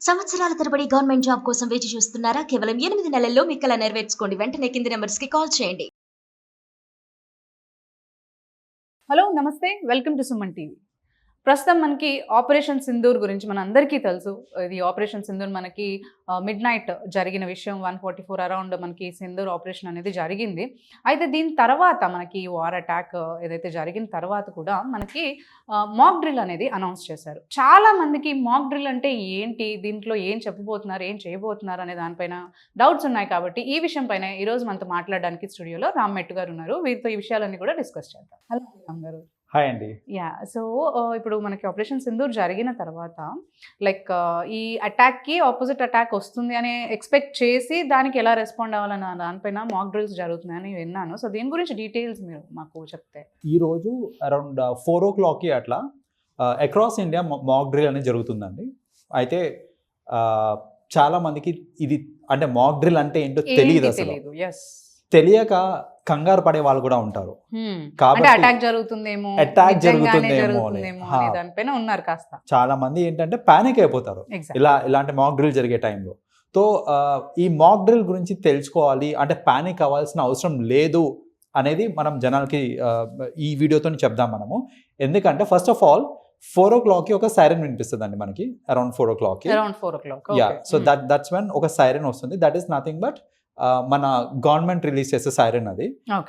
సంవత్సరాల తరబడి government job కోసం వేచి చూస్తున్నారా? కేవలం 8 నెలల్లో మీ కల నెరవేర్చుకోండి. వెంటనే కింది నంబర్స్‌కి కాల్ చేయండి. హలో నమస్తే, వెల్కమ్ టు సుమన్ టీవీ. ప్రస్తుతం మనకి ఆపరేషన్ సింధూర్ గురించి మన అందరికీ తెలుసు. ఇది ఆపరేషన్ సింధూర్ మనకి మిడ్ నైట్ జరిగిన విషయం. 144 అరౌండ్ మనకి సింధూర్ ఆపరేషన్ అనేది జరిగింది. అయితే దీని తర్వాత మనకి వార్ అటాక్ ఏదైతే జరిగిన తర్వాత కూడా మనకి మాక్ డ్రిల్ అనేది అనౌన్స్ చేశారు. చాలా మందికి మాక్ డ్రిల్ అంటే ఏంటి, దీంట్లో ఏం చెప్పబోతున్నారు, ఏం చేయబోతున్నారు అనే దానిపైన డౌట్స్ ఉన్నాయి. కాబట్టి ఈ విషయం పైన ఈరోజు మనతో మాట్లాడడానికి స్టూడియోలో రామ్ మెట్టు గారు ఉన్నారు. వీరితో ఈ విషయాలన్నీ కూడా డిస్కస్ చేద్దాం. హలో రామ్ గారు. హాయ్ అండి. సో ఇప్పుడు మనకి ఆపరేషన్ సింధూర్ జరిగిన తర్వాత లైక్ ఈ అటాక్కి ఆపోజిట్ అటాక్ వస్తుంది అని ఎక్స్పెక్ట్ చేసి దానికి ఎలా రెస్పాండ్ అవ్వాలన్న దానిపైన మాక్ డ్రిల్స్ జరుగుతున్నాయని విన్నాను. సో దీని గురించి డీటెయిల్స్ మీరు మాకు చెప్తే. ఈరోజు అరౌండ్ 4 o'clockకి అట్లా అక్రాస్ ఇండియా మాక్ డ్రిల్ అనేది జరుగుతుందండి. అయితే చాలా మందికి ఇది అంటే మాక్ డ్రిల్ అంటే ఏంటో తెలియదు. అసలు తెలియక కంగారు పడే వాళ్ళు కూడా ఉంటారు. కాబట్టి అటాక్ జరుగుతుందేమో దానిపైన ఉన్నారు. కాస్త చాలా మంది ఏంటంటే పానిక్ అయిపోతారు ఇలాంటి మాక్ డ్రిల్ జరిగే టైంలో. సో ఈ మాక్ డ్రిల్ గురించి తెలుసుకోవాలి అంటే పానిక్ అవ్వాల్సిన అవసరం లేదు అనేది మనం జనాలకి ఈ వీడియోతో చెప్దాం మనము. ఎందుకంటే ఫస్ట్ ఆఫ్ ఆల్ 4 o'clockకి ఒక సైరన్ వినిపిస్తుందండి మనకి. అరౌండ్ 4 o'clockకి. సో దట్స్ వెన్ ఒక సైరన్ వస్తుంది. దట్ ఈస్ నథింగ్ బట్ మన గవర్నమెంట్ రిలీజ్ చేసే సైరన్ అది.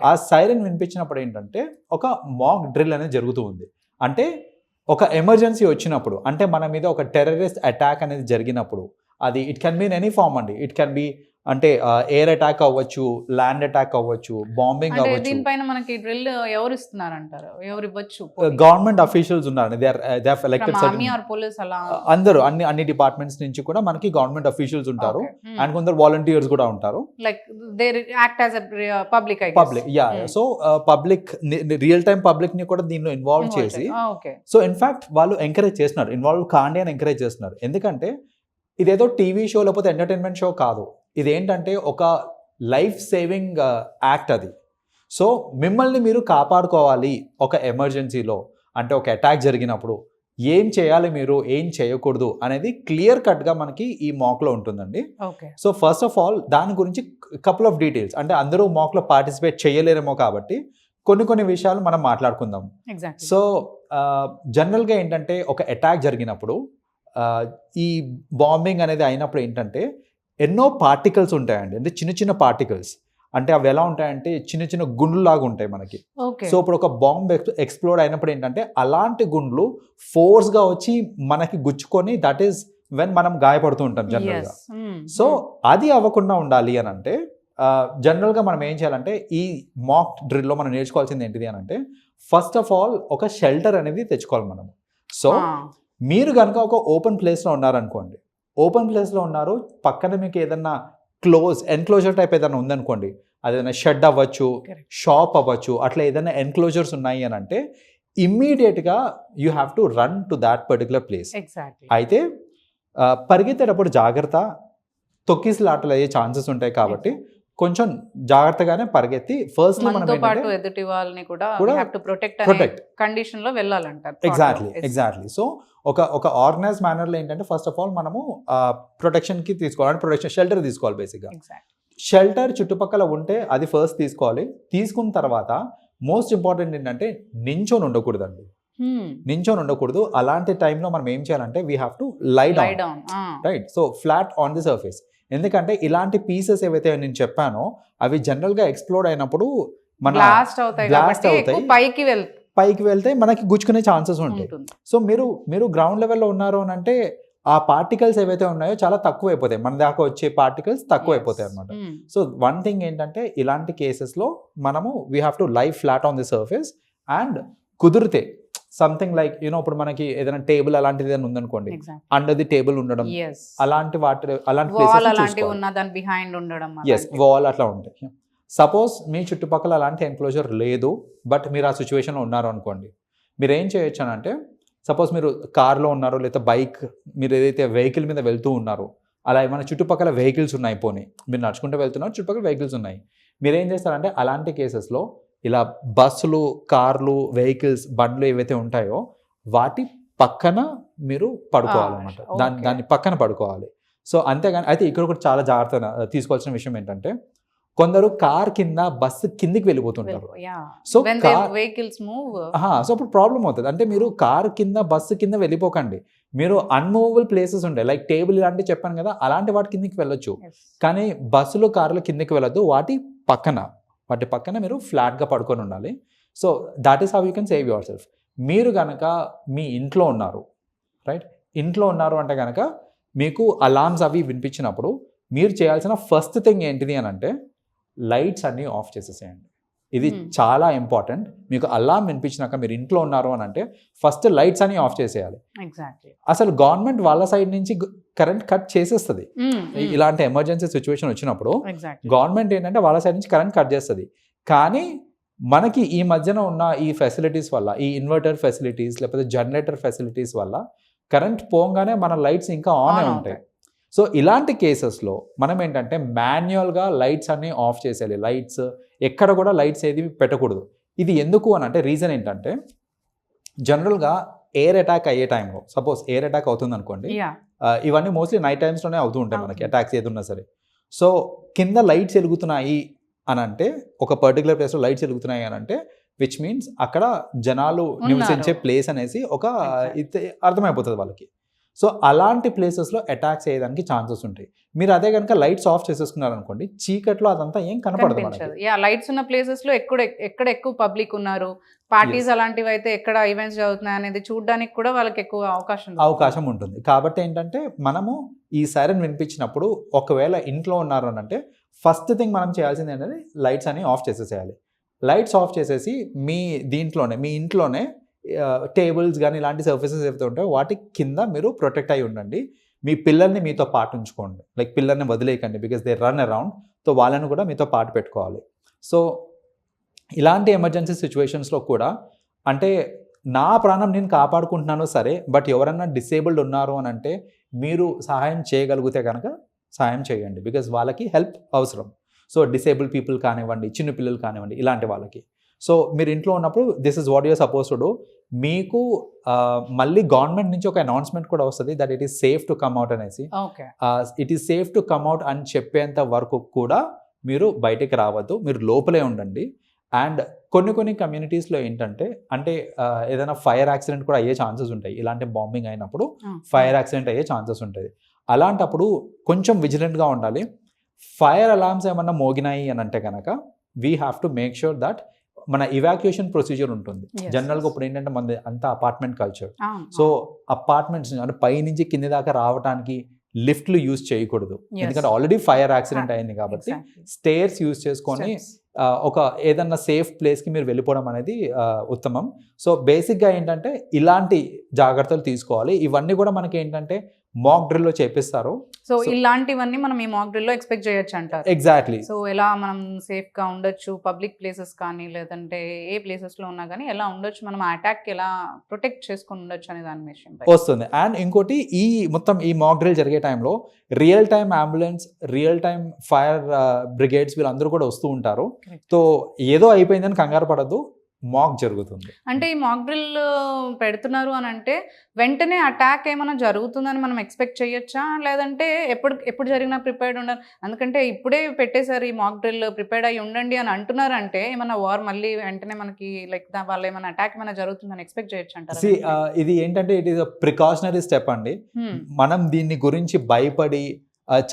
ఆ సైరన్ వినిపించినప్పుడు ఏంటంటే ఒక మాక్ డ్రిల్ అనేది జరుగుతూ ఉంది. అంటే ఒక ఎమర్జెన్సీ వచ్చినప్పుడు, అంటే మన మీద ఒక టెర్రరిస్ట్ అటాక్ అనేది జరిగినప్పుడు, అది it can be in any form అండి. ఇట్ కెన్ బీ అంటే ఎయిర్ అటాక్ అవ్వచ్చు, ల్యాండ్ అటాక్ అవ్వచ్చు, బాంబింగ్ అవ్వచ్చు. దీనిపైన మనకి డ్రిల్ ఎవరు ఇస్తున్నారంటారు, ఎవరు ఇవ్వచ్చు? గవర్నమెంట్ అఫీషియల్స్ ఉన్నారు. దే హావ్ ఎలక్టెడ్ అందరూ అన్ని డిపార్ట్మెంట్స్ నుంచి కూడా మనకి గవర్నమెంట్ అఫీషియల్స్ ఉంటారు. అండ్ కొందరు వాలంటీర్స్ కూడా ఉంటారు. Like they act as a public. So public, real time public ని కూడా దీనిలో ఇన్వాల్వ్ చేసి, సో ఇన్ఫాక్ట్ వాళ్ళు ఎంకరేజ్ చేస్తున్నారు, ఇన్వాల్వ్ కాండి అని ఎంకరేజ్ చేస్తున్నారు. ఎందుకంటే ఇదేదో టీవీ షో లేకపోతే ఎంటర్టైన్మెంట్ షో కాదు. ఇదేంటంటే ఒక లైఫ్ సేవింగ్ యాక్ట్ అది. సో మిమ్మల్ని మీరు కాపాడుకోవాలి ఒక ఎమర్జెన్సీలో, అంటే ఒక అటాక్ జరిగినప్పుడు ఏం చేయాలి, మీరు ఏం చేయకూడదు అనేది క్లియర్ కట్గా మనకి ఈ మాక్లో ఉంటుందండి. సో ఫస్ట్ ఆఫ్ ఆల్ దాని గురించి కపుల్ ఆఫ్ డీటెయిల్స్, అంటే అందరూ మాక్లో పార్టిసిపేట్ చేయలేరేమో కాబట్టి కొన్ని విషయాలు మనం మాట్లాడుకుందాం. సో జనరల్గా ఏంటంటే ఒక అటాక్ జరిగినప్పుడు, ఈ బాంబింగ్ అనేది అయినప్పుడు ఏంటంటే ఎన్నో పార్టికల్స్ ఉంటాయండి. అంటే చిన్న పార్టికల్స్, అంటే అవి ఎలా ఉంటాయంటే చిన్న గుండ్లులాగా ఉంటాయి మనకి. సో ఇప్పుడు ఒక బాంబ్ ఎక్స్ప్లోడ్ అయినప్పుడు ఏంటంటే అలాంటి గుండ్లు ఫోర్స్గా వచ్చి మనకి గుచ్చుకొని, దట్ ఈస్ వెన్ మనం గాయపడుతూ ఉంటాం జనరల్గా. సో అది అవ్వకుండా ఉండాలి అని అంటే జనరల్గా మనం ఏం చేయాలంటే ఈ మాక్ డ్రిల్లో మనం నేర్చుకోవాల్సింది ఏంటిది అని అంటే ఫస్ట్ ఆఫ్ ఆల్ ఒక షెల్టర్ అనేది తెచ్చుకోవాలి మనం. సో మీరు కనుక ఒక ఓపెన్ ప్లేస్లో ఉన్నారనుకోండి, ఓపెన్ ప్లేస్లో ఉన్నారు, పక్కన మీకు ఏదన్నా ఎన్క్లోజర్ టైప్ ఏదైనా ఉందనుకోండి, అదేదైనా షెడ్ అవ్వచ్చు, షాప్ అవ్వచ్చు, అట్లా ఏదైనా ఎన్క్లోజర్స్ ఉన్నాయి అని అంటే ఇమ్మీడియట్గా you have to run to that particular place. అయితే పరిగెత్తేటప్పుడు జాగ్రత్త, తొక్కిసలాటలు అయ్యే ఛాన్సెస్ ఉంటాయి కాబట్టి కొంచెం జాగ్రత్తగానే పరిగెత్తి ఫస్ట్ ఎదుటి వాళ్ళని కూడా ప్రొటెక్ట్ కండిషన్ లో వెళ్ళాలంటారు. ఎగ్జాక్ట్లీ. సో ఒక ఆర్గనైజ్ మేనర్లో ఏంటంటే ఫస్ట్ ఆఫ్ ఆల్ మనము ప్రొటెక్షన్కి తీసుకోవాలి, ప్రొటెక్షన్ షెల్టర్ తీసుకోవాలి. బేసిక్గా షెల్టర్ చుట్టుపక్కల ఉంటే అది ఫస్ట్ తీసుకోవాలి. తీసుకున్న తర్వాత మోస్ట్ ఇంపార్టెంట్ ఏంటంటే నించొని ఉండకూడదు. అలాంటి టైంలో మనం ఏం చేయాలంటే we have to lie down, right? So flat on the surface. ఎందుకంటే ఇలాంటి పీసెస్ ఏవైతే నేను చెప్పానో అవి జనరల్గా ఎక్స్ప్లోడ్ అయినప్పుడు బ్లాస్ట్ అవుతాయి, పైకి వెళ్తే మనకి గుచ్చుకునే ఛాన్సెస్ ఉంటాయి. సో మీరు గ్రౌండ్ లెవెల్లో ఉన్నారు అని అంటే ఆ పార్టికల్స్ ఏవైతే ఉన్నాయో చాలా తక్కువ అయిపోతాయి, మన దాకా వచ్చే పార్టికల్స్ తక్కువ అయిపోతాయి అనమాట. సో వన్ థింగ్ ఏంటంటే ఇలాంటి కేసెస్లో మనము we have to lie flat on the surface. And కుదిరితే సంథింగ్ లైక్ ఇప్పుడు మనకి ఏదైనా టేబుల్ అలాంటిది ఏదైనా ఉందనుకోండి, అండర్ ది టేబుల్ ఉండడం, అలాంటి వాల్ అట్లా ఉంటాయి. సపోజ్ మీ చుట్టుపక్కల అలాంటి ఎన్క్లోజర్ లేదు, బట్ మీరు ఆ సిచ్యువేషన్లో ఉన్నారు అనుకోండి, మీరు ఏం చేయొచ్చు అని అంటే సపోజ్ మీరు కార్లో ఉన్నారో లేదా బైక్, మీరు ఏదైతే వెహికల్ మీద వెళ్తూ ఉన్నారో అలా ఏమైనా చుట్టుపక్కల వెహికల్స్ ఉన్నాయి, పోనీ మీరు నడుచుకుంటూ వెళ్తున్నారు, చుట్టుపక్కల వెహికల్స్ ఉన్నాయి, మీరు ఏం చేస్తారంటే అలాంటి కేసెస్లో ఇలా బస్సులు, కార్లు, వెహికల్స్, బండ్లు ఏవైతే ఉంటాయో వాటి పక్కన మీరు పడుకోవాలన్నమాట. దాన్ని పక్కన పడుకోవాలి. సో అంతేగాని అయితే ఇక్కడ కూడా చాలా జాగ్రత్త తీసుకోవాల్సిన విషయం ఏంటంటే, కొందరు కార్ కింద బస్సు కిందికి వెళ్ళిపోతుంటారు. సో వెహికల్స్ మూవ్, సో అప్పుడు ప్రాబ్లం అవుతుంది. అంటే మీరు కార్ కింద బస్సు కింద వెళ్ళిపోకండి. మీరు అన్మూవబుల్ ప్లేసెస్ ఉంటాయి, లైక్ టేబుల్ ఇలాంటివి చెప్పాను కదా, అలాంటి వాటి కిందికి వెళ్ళొచ్చు. కానీ బస్సులు కార్లు కిందికి వెళ్ళొద్దు. వాటి పక్కన మీరు ఫ్లాట్గా పడుకొని ఉండాలి. So that is how you can save your self. మీరు కనుక మీ ఇంట్లో ఉన్నారు, రైట్, ఇంట్లో ఉన్నారు అంటే కనుక మీకు అలార్మ్స్ అవి వినిపించినప్పుడు మీరు చేయాల్సిన ఫస్ట్ థింగ్ ఏంటిది అని అంటే, లైట్స్ అన్నీ ఆఫ్ చేసేసేయండి. ఇది చాలా ఇంపార్టెంట్. మీకు అలార్మ్ వినిపించినాక మీరు ఇంట్లో ఉన్నారు అని అంటే ఫస్ట్ లైట్స్ అన్ని ఆఫ్ చేసేయాలి. అసలు గవర్నమెంట్ వాళ్ళ సైడ్ నుంచి కరెంట్ కట్ చేసేస్తుంది. ఇలాంటి ఎమర్జెన్సీ సిచ్యువేషన్ వచ్చినప్పుడు గవర్నమెంట్ ఏంటంటే వాళ్ళ సైడ్ నుంచి కరెంట్ కట్ చేస్తుంది. కానీ మనకి ఈ మధ్యన ఉన్న ఈ ఫెసిలిటీస్ వల్ల, ఈ ఇన్వర్టర్ ఫెసిలిటీస్ లేకపోతే జనరేటర్ ఫెసిలిటీస్ వల్ల కరెంట్ పోగానే మన లైట్స్ ఇంకా ఆన్ అయి ఉంటాయి. సో ఇలాంటి కేసెస్లో మనం ఏంటంటే మాన్యువల్గా లైట్స్ అన్ని ఆఫ్ చేసేయాలి. లైట్స్ ఎక్కడ కూడా లైట్స్ ఏది పెట్టకూడదు. ఇది ఎందుకు అని అంటే రీజన్ ఏంటంటే, జనరల్గా ఎయిర్ అటాక్ అయ్యే టైంలో, సపోజ్ ఎయిర్ అటాక్ అవుతుంది అనుకోండి, ఇవన్నీ మోస్ట్లీ నైట్ టైమ్స్లోనే అవుతూ ఉంటాయి మనకి అటాక్స్ ఏది ఉన్నా సరే. సో కింద లైట్స్ వెలుగుతున్నాయి అని అంటే, ఒక పర్టికులర్ ప్లేస్లో లైట్స్ వెలుగుతున్నాయి అని అంటే విచ్ మీన్స్ అక్కడ జనాలు నివసించే ప్లేస్ అనేసి ఒక అర్థమైపోతుంది వాళ్ళకి. సో అలాంటి ప్లేసెస్లో అటాక్స్ అయ్యేదానికి ఛాన్సెస్ ఉంటాయి. మీరు అదే కనుక లైట్స్ ఆఫ్ చేసేసుకున్నారనుకోండి, చీకట్లో అదంతా ఏం కనపడదు. లైట్స్ ఉన్న ప్లేసెస్లో ఎక్కడ ఎక్కువ పబ్లిక్ ఉన్నారు, పార్టీస్ అలాంటివి అయితే ఎక్కడ ఈవెంట్స్ జరుగుతున్నాయి అనేది చూడడానికి కూడా వాళ్ళకి ఎక్కువ అవకాశం ఉంటుంది. కాబట్టి ఏంటంటే మనము ఈ సైరన్ వినిపించినప్పుడు ఒకవేళ ఇంట్లో ఉన్నారు అని అంటే ఫస్ట్ థింగ్ మనం చేయాల్సింది ఏంటంటే లైట్స్ అన్ని ఆఫ్ చేసేసేయాలి. లైట్స్ ఆఫ్ చేసేసి మీ ఇంట్లోనే టేబుల్స్ కానీ ఇలాంటి సర్ఫేసెస్ ఏవైతే ఉంటాయో వాటి కింద మీరు ప్రొటెక్ట్ అయి ఉండండి. మీ పిల్లల్ని మీతో పాటు ఉంచుకోండి, లైక్ పిల్లల్ని వదిలేయకండి, because they run around. So వాళ్ళని కూడా మీతో పాటు పెట్టుకోవాలి. సో ఇలాంటి ఎమర్జెన్సీ సిచ్యువేషన్స్లో కూడా అంటే నా ప్రాణం నేను కాపాడుకుంటున్నాను సరే, బట్ ఎవరన్నా డిసేబుల్డ్ ఉన్నారు అని అంటే మీరు సహాయం చేయగలిగితే కనుక సహాయం చేయండి, బికాజ్ వాళ్ళకి హెల్ప్ అవసరం. సో డిసేబుల్ పీపుల్ కానివ్వండి, చిన్న పిల్లలు కానివ్వండి, ఇలాంటి వాళ్ళకి. సో మీరు ఇంట్లో ఉన్నప్పుడు this is what your suppose to do. మీకు మళ్ళీ గవర్నమెంట్ నుంచి ఒక అనౌన్స్మెంట్ కూడా వస్తుంది that it is safe to come out అనేసి. It is safe to come out అని చెప్పేంత వరకు కూడా మీరు బయటికి రావద్దు, మీరు లోపలే ఉండండి. అండ్ కొన్ని కమ్యూనిటీస్లో ఏంటంటే ఏదైనా ఫైర్ యాక్సిడెంట్ కూడా అయ్యే ఛాన్సెస్ ఉంటాయి. ఇలాంటి బాంబింగ్ అయినప్పుడు ఫైర్ యాక్సిడెంట్ అయ్యే ఛాన్సెస్ ఉంటుంది. అలాంటప్పుడు కొంచెం విజిలెంట్గా ఉండాలి. ఫైర్ అలార్మ్స్ ఏమన్నా మోగినాయి అని అంటే కనుక we have to make sure that మన ఇవాక్యుయేషన్ ప్రొసీజర్ ఉంటుంది. జనరల్గా ఇప్పుడు ఏంటంటే మన అంతా అపార్ట్మెంట్ కల్చర్. సో అపార్ట్మెంట్స్ అంటే పై నుంచి కింది దాకా రావడానికి లిఫ్ట్లు యూజ్ చేయకూడదు, ఎందుకంటే ఆల్రెడీ ఫైర్ యాక్సిడెంట్ అయింది కాబట్టి స్టేర్స్ యూజ్ చేసుకొని ఒక ఏదన్నా సేఫ్ ప్లేస్కి మీరు వెళ్ళిపోవడం అనేది ఉత్తమం. సో బేసిక్గా ఏంటంటే ఇలాంటి జాగ్రత్తలు తీసుకోవాలి. ఇవన్నీ కూడా మనకి ఏంటంటే మాక్ డ్రిల్లో చేపిస్తారు. సో ఇలాంటివన్నీ మనం ఈ మాక్ డ్రిల్లో ఎక్స్పెక్ట్ చేయొచ్చు అంటారు. ఎగ్జాక్ట్లీ. సో ఎలా మనం సేఫ్గా ఉండొచ్చు, పబ్లిక్ ప్లేసెస్ కానీ లేదంటే ఏ ప్లేసెస్లో ఉన్నా కానీ ఎలా ఉండొచ్చు, మనం అటాక్కి ఎలా ప్రొటెక్ట్ చేసుకొని ఉండొచ్చు అనే దాని విషయం వస్తుంది. అండ్ ఇంకోటి మొత్తం ఈ మాక్ డ్రిల్ జరిగే టైంలో real time ambulance, real time fire brigades వీళ్ళందరూ కూడా వస్తూ ఉంటారు. సో ఏదో అయిపోయిందని కంగారు పడద్దు, మాక్ జరుగుతుంది. అంటే ఈ మాక్ డ్రిల్ పెడుతున్నారు అని అంటే వెంటనే అటాక్ ఏమైనా జరుగుతుందని మనం ఎక్స్పెక్ట్ చేయొచ్చా, లేదంటే ఎప్పుడు జరిగినా ప్రిపేర్డ్ ఉండాలి? ఎందుకంటే ఇప్పుడే పెట్టేశారు ఈ మాక్ డ్రిల్, ప్రిపేర్డ్ అయ్యి ఉండండి అని అంటున్నారు అంటే ఏమైనా వార్ మళ్ళీ వెంటనే మనకి లైక్ వాళ్ళు ఏమైనా అటాక్ ఏమైనా జరుగుతుందని ఎక్స్పెక్ట్ చేయొచ్చు అంటారు? ఇది ఏంటంటే it is a precautionary step అండి. మనం దీన్ని గురించి భయపడి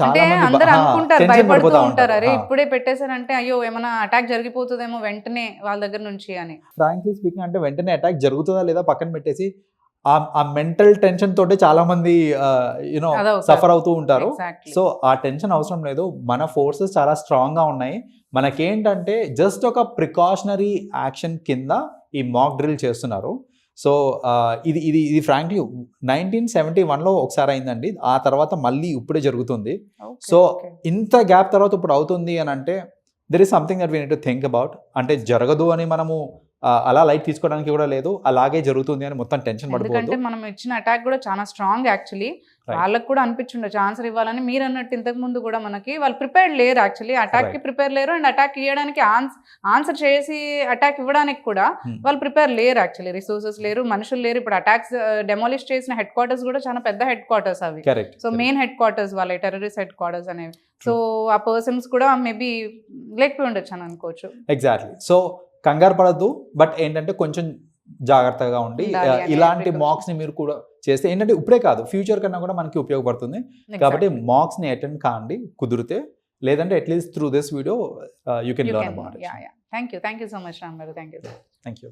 అందరూ అనుకుంటారు, భయపడుతూ ఉంటారు, అరే ఇప్పుడే పెట్టేశారంటే అయ్యో ఏమైనా అటాక్ జరిగిపోతుందేమో వెంటనే వాళ్ళ దగ్గర నుంచి అని. ఫ్రాంక్లీ స్పీకింగ్ అంటే వెంటనే అటాక్ జరుగుతుందా లేదా పక్కన పెట్టేసి ఆ మెంటల్ టెన్షన్ తోటే చాలా మంది సఫర్ అవుతూ ఉంటారు. సో ఆ టెన్షన్ అవసరం లేదు. మన ఫోర్సెస్ చాలా స్ట్రాంగ్ గా ఉన్నాయి. మనకేంటంటే జస్ట్ ఒక ప్రికాషనరీ యాక్షన్ కింద ఈ మాక్ డ్రిల్ చేస్తున్నారు. సో ఇది ఫ్రాంక్లీ 1971లో ఒకసారి అయిందండి. ఆ తర్వాత మళ్ళీ ఇప్పుడే జరుగుతుంది. సో ఇంత గ్యాప్ తర్వాత ఇప్పుడు అవుతుంది అని అంటే there is something that we need to think about. అంటే జరగదు అని మనము అలా లైట్ తీసుకోవడానికి కూడా లేదు, అలాగే జరుగుతుంది అని మొత్తం టెన్షన్ పడిపోతుంది. మనం ఇచ్చిన అటాక్ కూడా చాలా స్ట్రాంగ్ యాక్చువల్లీ. Right. వాళ్ళకి కూడా అనిపించుండొచ్చు ఆన్సర్ ఇవ్వాలని. మీరు అన్నట్టు ఇంతకు ముందు కూడా మనకి వాళ్ళు ప్రిపేర్డ్ లేరు, యాక్చువల్లీ అటాక్కి Right. ప్రిపేర్ లేరు, అండ్ అటాక్ ఇవ్వడానికి ఆన్సర్ చేసి అటాక్ ఇవ్వడానికి కూడా వాళ్ళు ప్రిపేర్ లేరు. యాక్చువల్లీ రిసోర్సెస్ లేరు, మనుషులు లేరు. ఇప్పుడు అటాక్స్ డెమాలిష్ చేసిన హెడ్ క్వార్టర్స్ కూడా చాలా పెద్ద హెడ్ క్వార్టర్స్ అవి. Correct. So main head quarters వాళ్ళ టెర్రరిస్ట్ హెడ్ క్వార్టర్స్ అనేవి. సో ఆ పర్సన్స్ కూడా మేబీ లేకపోయి ఉండొచ్చు అని అనుకోవచ్చు. ఎగ్జాక్ట్లీ. సో కంగారు పడద్దు, బట్ ఏంటంటే కొంచెం జాగ్రత్తగా ఉండి ఉండాలి అనే ఇలాంటి precaution. మాక్స్ ని మీరు కూడా చేస్తే ఏంటంటే ఇప్పుడే కాదు ఫ్యూచర్ కన్నా కూడా మనకి ఉపయోగపడుతుంది. కాబట్టి మాక్స్ ని అటెండ్ కాండి కుదిరితే, లేదంటే at least through this video you can learn about it. Thank you so much Ram garu. Thank you. Thank you.